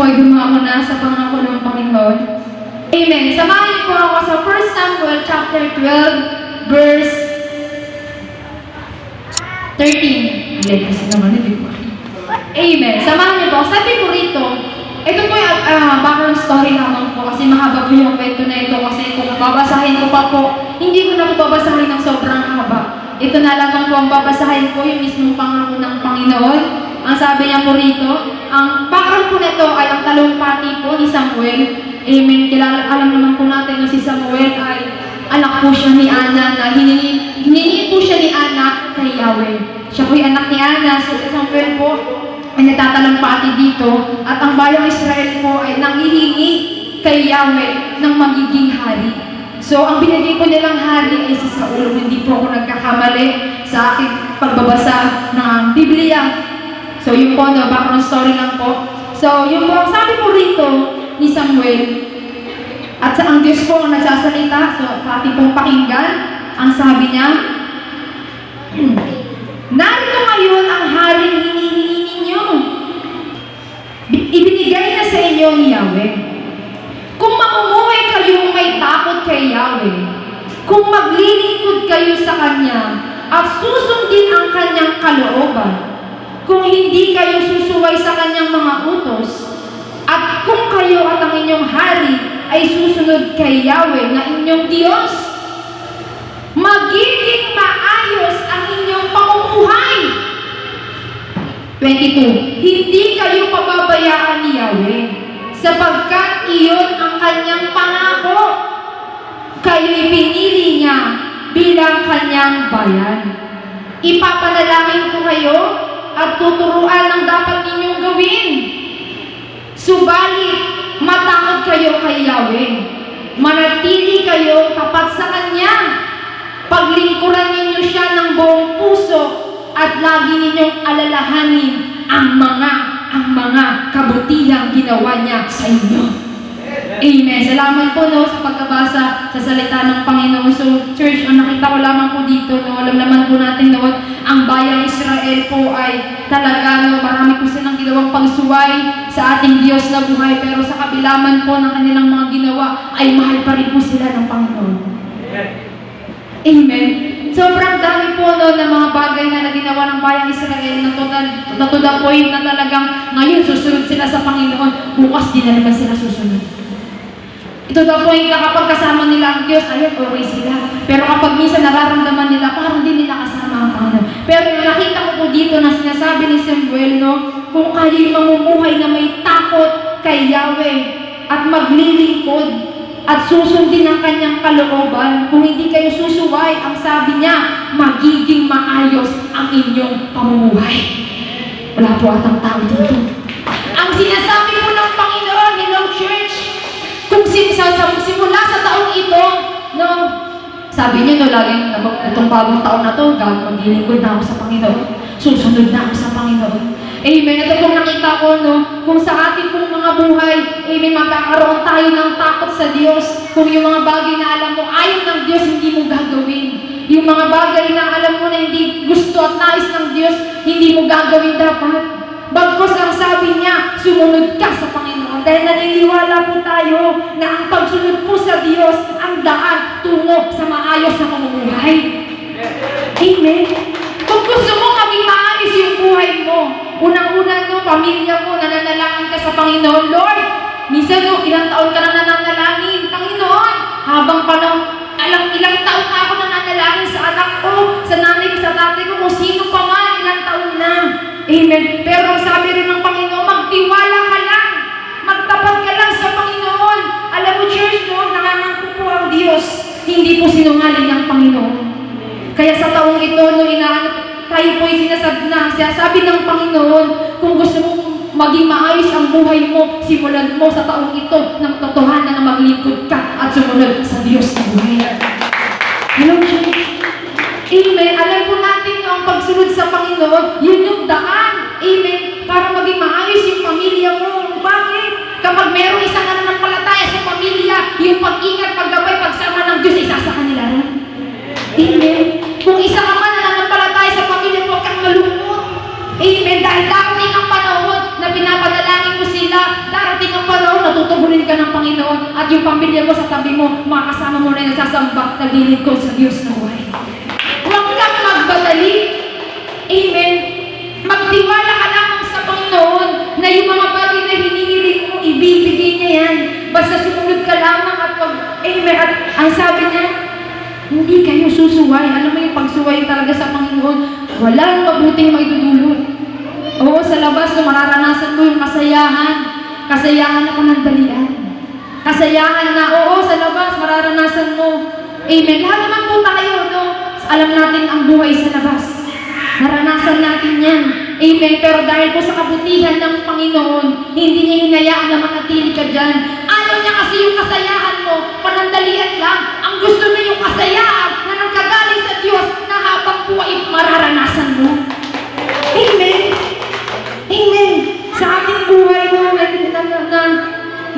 po ay dumako na sa pangako ng Panginoon. Amen. Samahan niyo po ako sa 1 Samuel chapter 12, verse 13. Hindi kasi naman, hindi po. Amen. Samahan niyo po. Sabi ko rito, ito po yung background story lamang po kasi mahaba po yung kwento na ito kasi kung babasahin ko pa po, hindi ko na po babasahin ng sobrang haba. Ito na lamang po ang babasahin ko, yung mismong pangako ng Panginoon. Ang sabi niya po rito, ang background po nito ay ang talumpati po ni Samuel. Amen. Alam naman po natin na si Samuel ay anak po siya ni Ana na hiningi po siya ni Ana kay Yahweh. Siya po yung anak ni Ana, so si Samuel po ay nagtatalumpati dito at ang bayang Israel po ay nanghihingi kay Yahweh ng magiging hari. So ang binigay po nilang hari ay si Saul. Hindi po ako nagkakamali sa aking pagbabasa ng Biblia. So yun po, no, background story lang po. So yung po, sabi po rito ni Samuel, at sa ang Diyos po ang nagsasalita, so ating pong pakinggan, ang sabi niya, narito ngayon ang haring hinihingi ninyo. Ibinigay na sa inyo ni Yahweh. Kung mamumuhay kayo may takot kay Yahweh, kung maglilingkod kayo sa Kanya at susundin ang Kanyang kalooban, kung hindi kayo susuway sa Kanyang mga utos, at kung kayo at ang inyong hari ay susunod kay Yahweh na inyong Diyos, magiging maayos ang inyong pamumuhay. 22. Hindi kayo pababayaan ni Yahweh, sapagkat iyon ang Kanyang pangako. Kayo'y pinili niya bilang Kanyang bayan. Ipapanalangin ko kayo at tuturuan ng dapat ninyong gawin. Subalit, matakot kayo kay Yahweh. Manatili kayo tapat sa Kanya. Paglingkuran ninyo siya ng buong puso at lagi ninyong alalahanin ang mga kabutihang ginawa niya sa inyo. Amen. Salamat po no, sa pagkabasa sa salita ng Panginoon. So, church, ang nakita ko lamang po dito, no, alam naman po natin noon, ang bayang Israel po ay talaga, no, marami po silang ginawang pagsuway sa ating Diyos na buhay, pero sa kabilaman po ng kanilang mga ginawa, ay mahal pa rin po sila ng Panginoon. Amen. Sobrang dami po no, ng mga bagay na naginawa ng bayang Israel na to the point na talagang ngayon susunod sila sa Panginoon, bukas din na naman sila susunod. Ito the point na kapag kasama nila ang Diyos, ayun, okay sila. Pero kapag minsan nararamdaman nila, parang hindi nila kasama ang Panginoon. Pero nakita ko po dito na sinasabi ni Samuel, no, kung kayo'y mamumuhay na may takot kay Yahweh at maglilingkod at susundin ang Kanyang kalooban, kung hindi kayo susuway, ang sabi niya, magiging maayos ang inyong pamumuhay. Wala po atang tao dito. Ang sinasabi po ng Panginoon, hello church, kung simula sa taong ito, no, sabi niya, no, laging itong bagong taon na to, maglilingkod na ako sa Panginoon, susunod na ako sa Panginoon. Amen. Ito pong nakita ko, no, kung sa ating pong mga buhay, amen, magkakaroon tayo ng takot sa Diyos. Kung yung mga bagay na alam mo, ayaw ng Diyos, hindi mo gagawin. Yung mga bagay na alam mo na hindi gusto at nais ng Diyos, hindi mo gagawin dapat. Bagkus ang sabi niya, sumunod ka sa Panginoon. Dahil naniniwala po tayo na ang pagsunod po sa Diyos, ang daan tungo sa maayos na pamumuhay. Amen. Kung gusto mo maging maayos yung buhay mo, unang-una no, pamilya mo, nananalangin ka sa Panginoon. Lord, minsan no, ilang taon ka na nananalangin. Panginoon, habang panahon, ilang taon na ako nananalangin sa anak ko, sa nanay ko, sa tatay ko, kung sino pa man, ilang taon na. Amen. Pero ang sabi rin ng Panginoon, magtiwala ka lang. Magtapat ka lang sa Panginoon. Alam mo, church, no, nangangako po ang Diyos. Hindi po sinungaling ng Panginoon. Kaya sa taong ito, no, tayo po ay sinasabi ng Panginoon, kung gusto mo maging maayos ang buhay mo, simulan mo sa taong ito ng totohanan na maglingkod ka at sumunod sa Diyos na buhay. Hello, church. Amen. Alam po natin ang pagsunod sa Panginoon, yun yung daan. Amen. Para maging maayos yung pamilya mo. Bakit? Kapag merong isang nananampalataya sa pamilya, yung pag-ingat, paggabay, pagsama ng Diyos, isa sa kanila rin. Amen. Kung isa ka man nananampalataya sa pamilya, huwag kang malungkot. Amen. Dahil darating ang panahon na pinapadalangin mo sila, darating tutugulin ka ng Panginoon at yung pamilya mo sa tabi mo, makakasama mo na yung nagsasamba, naglilingkod sa Diyos na buhay. Huwag kang magmadali. Amen. Magtiwala ka lamang sa Panginoon na yung mga bagay na hinihiling mo, ibibigay niya yan. Basta sumunod ka lamang at amen. At ang sabi niya, hindi kayo susuway. Alam mo yung pagsuway talaga sa Panginoon, walang mabuting maidudulot. Oo, sa labas, so mararanasan mo yung kasayahan. Kasayahan na panandalian. Kasayahan na, oo, sa labas, mararanasan mo. Amen. Lahat naman po tayo, no? Alam natin ang buhay sa labas. Naranasan natin yan. Amen. Pero dahil po sa kabutihan ng Panginoon, hindi niya hinayaan na manatili ka dyan. Ayaw niya kasi yung kasayahan mo, panandalian lang. Ang gusto niya yung kasayahan na nagkagaling sa Diyos na habang buhay mararanasan mo. Amen. Amen. Sa ating buhay mo,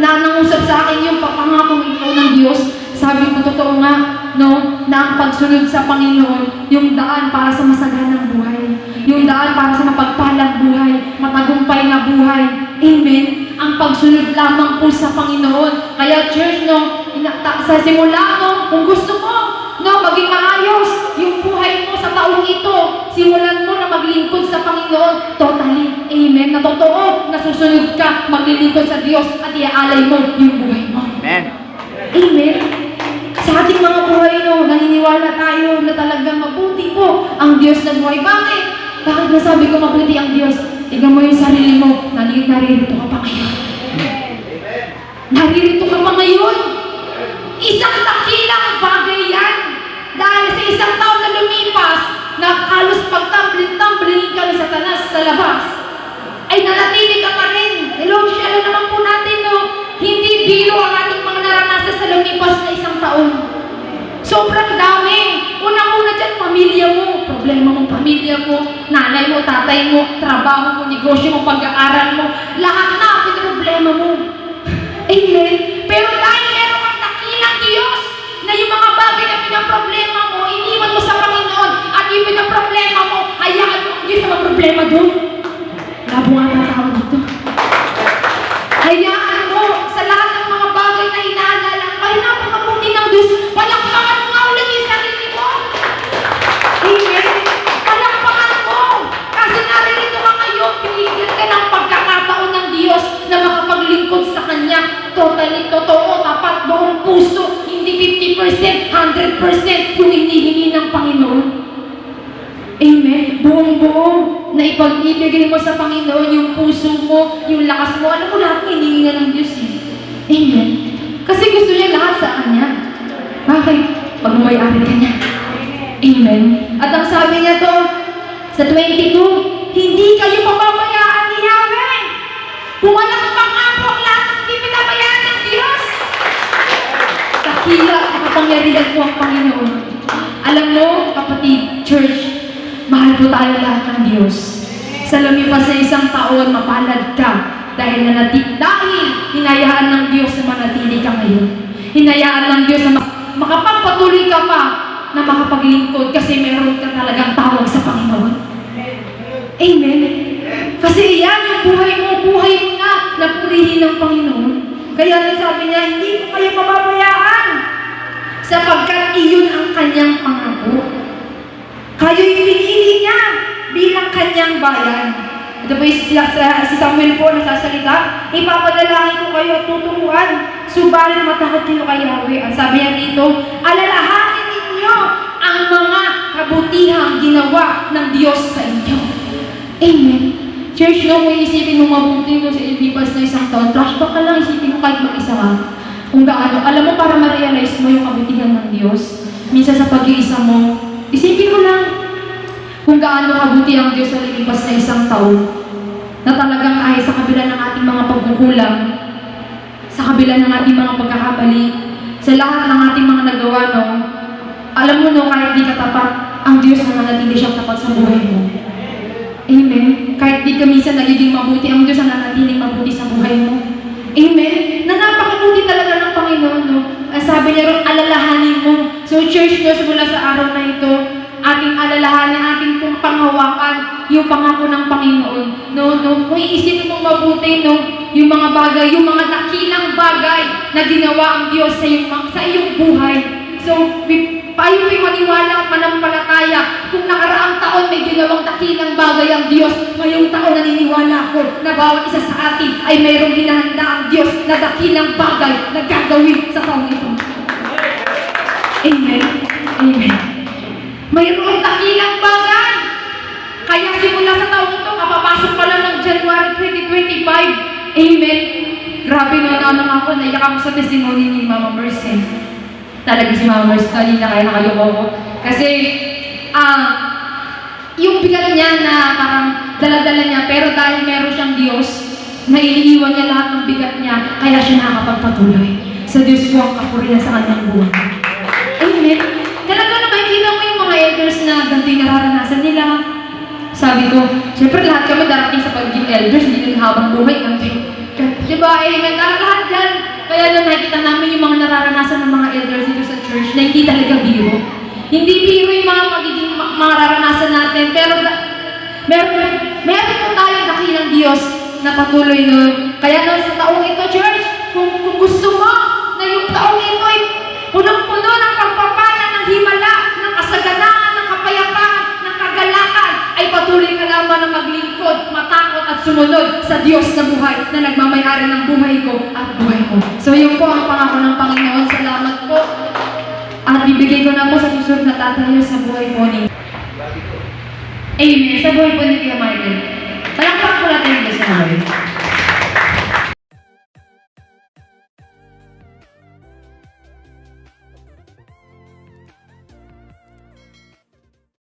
nangusap sa akin yung papangakong ikaw ng Diyos. Sabi ko, totoo nga, no, na ang pagsunod sa Panginoon, yung daan para sa masaganang buhay. Yung daan para sa mapagpalang buhay, matagumpay na buhay. Amen. Ang pagsunod lamang po sa Panginoon. Kaya church, no, sa simula mo, kung gusto mo, no, maging maayos yung buhay mo sa taong ito. Simulan mo na maglingkod sa Panginoon. Totally. Amen. Na totoo, nasusunod ka, maglilingkod sa Diyos at iaalay mo yung buhay mo. Amen. Amen. Sa ating mga buhay, no, naniniwala tayo na talagang mabuti po ang Diyos na buhay. Bakit? Bakit nasabi ko mabuti ang Diyos? Tingnan mo yung sarili mo, naririto ka pa ngayon. Naririto ka pa ngayon. Isang dakilang bagay yan. Dahil sa isang taon na lumipas, na halos pagtumbling-tumbling ka ni Satanas sa labas, ay nanatili ka pa rin. Hello, share naman po natin, no? Hindi biro ang ating mga naranasan sa lumipas na isang taon. Sobrang dami. Unang-una dyan, pamilya mo. Problema mong pamilya mo, nanay mo, tatay mo, trabaho mo, negosyo mo, pag-aaral mo. Lahat na ang problema mo. Amen. Pero dahil meron kang dakilang Diyos na yung mga bagay na pinaproblema mo, iniwan mo sa Panginoon at yung pinaproblema mo, hayaan mo ang Diyos na problema doon. Labo nga na tawag dito. Hayaan mo sa lahat ng mga bagay na inaalala. Ay, napakabuti ng Diyos. Palakpakan mo nga ulit yung sarili mo. Amen. Palakpakan mo. Kasi naririto ka ngayon, pinigil ka ng pagkakataon ng Diyos na makapaglingkod sa Kanya. Totally, totoo, tapat, buong puso. Hindi 50%, 100% yung hinihingi ng Panginoon. Amen. Buong-buo na ipag-ibigay mo sa Panginoon yung puso mo, yung lakas mo. Alam mo, lahat hinihingi na ng Diyos. Amen. Kasi gusto niya lahat sa Kanya. Bakit? Pag may-ari ka niya. Amen. At ang sabi niya to, sa 22, hindi kayo pababayaan ni Yahweh. Kung walang pangako ang lahat, hindi pinabayaan ng Diyos. Dakila at kapangyarihan po ang Panginoon. Alam mo, kapatid, church, mahal po tayo lahat ng Diyos. Sa lumipas na isang taon, mapalad ka dahil hinayaan ng Diyos na manatili ka ngayon. Hinayaan ng Diyos na makapagpatuloy ka pa na makapaglingkod kasi meron ka talagang tawag sa Panginoon. Amen. Kasi iyan yung buhay mo na purihin ng Panginoon. Kaya sabi niya, hindi ko kayo mababayaan sapagkat iyon ang kanyang pangako. Kayo'y pinili niya bilang kanyang bayan. Ito po si Samuel po nasasalita, ipapadalangin ko kayo at tuturuan, subalit matakot kayo kay Yahweh. Ang sabi niya dito, alalahanin ninyo ang mga kabutihang ginawa ng Diyos sa inyo. Amen. Church, no, kung isipin mo mabuti mo sa ilipas na isang taon, flashback ka lang, isipin mo kahit mag-isa ka. Kung gaano, alam mo, para ma-realize mo yung kabutihan ng Diyos, minsan sa pag-iisa mo, isipin mo lang kung gaano kabuti ang Diyos sa lilipas na isang taon na talagang kahit sa kabila ng ating mga pagkukulang, sa kabila ng ating mga pagkakamali, sa lahat ng ating mga nagawa, no, alam mo, no, kahit di ka tapat, ang Diyos na nanatili siyang tapat sa buhay mo. Amen. Kahit di ka minsan nagiging mabuti, ang Diyos na nanatiling mabuti sa buhay mo. Amen. Na napakabuti talaga ng Panginoon, no? Sabi niya rin, alalahanin mo. So, church, no, mula sa araw na ito, ating alalahanin, ating pong panghawakan yung pangako ng Panginoon. Kung iisipin mo mabuti, yung mga bagay, yung mga dakilang bagay na ginawa ang Diyos sa iyong buhay. So, tayo may maniwala, manampalataya. Kung nakaraang taon may ginawang dakilang bagay ang Diyos, ngayong taon naniniwala ako na bawat isa sa atin ay mayroong hinahanda ang Diyos na dakilang bagay na gagawin sa taong ito. Amen. Amen. Mayroong dakilang bagay. Kaya simula sa taong ito, kapapasok pa lang ng January 2025. Amen. Grabe naman ako, naiyak ako sa testimony ni Mama Mercy. Talaga si Mama Mercy, kanina kaya nakayoko ko. Kasi, yung bigat niya na parang dala-dala niya, pero dahil meron siyang Diyos, na iniiwan niya lahat ng bigat niya, kaya siya nakakapagpatuloy. Sa Diyos ko ang kapurihan sa kanyang buhay. Amen. Talaga na makikita mo yung mga elders na ganito yung nararanasan nila. Sabi ko, syempre lahat kami darating sa pagiging elders, hindi din habang buhay. Diba, amen, lahat yan. Kaya nung nakikita namin yung mga nararanasan ng mga elders dito sa church na hindi talaga biro. Hindi biro yung mga magiging mararanasan natin, pero meron po tayong dakilang Diyos na patuloy nun. Kaya nung sa taong ito, church, kung gusto mo na yung taong ito ay punong-puno ng pagpapala, ng himala, ng kasaganaan, ng kapayapaan, ng kagalakan, ay patuloy ka lamang na maglingkod, matakot at sumunod sa Diyos sa buhay na nagmamayari ng buhay ko at buhay mo. So yun po ang pangako ng Panginoon. Salamat po. At bibigay ko na po sa susunod na tatayo sa buhay po ni Amen. Sa buhay po ni Tia Michael. Palakpak po natin yung Diyos na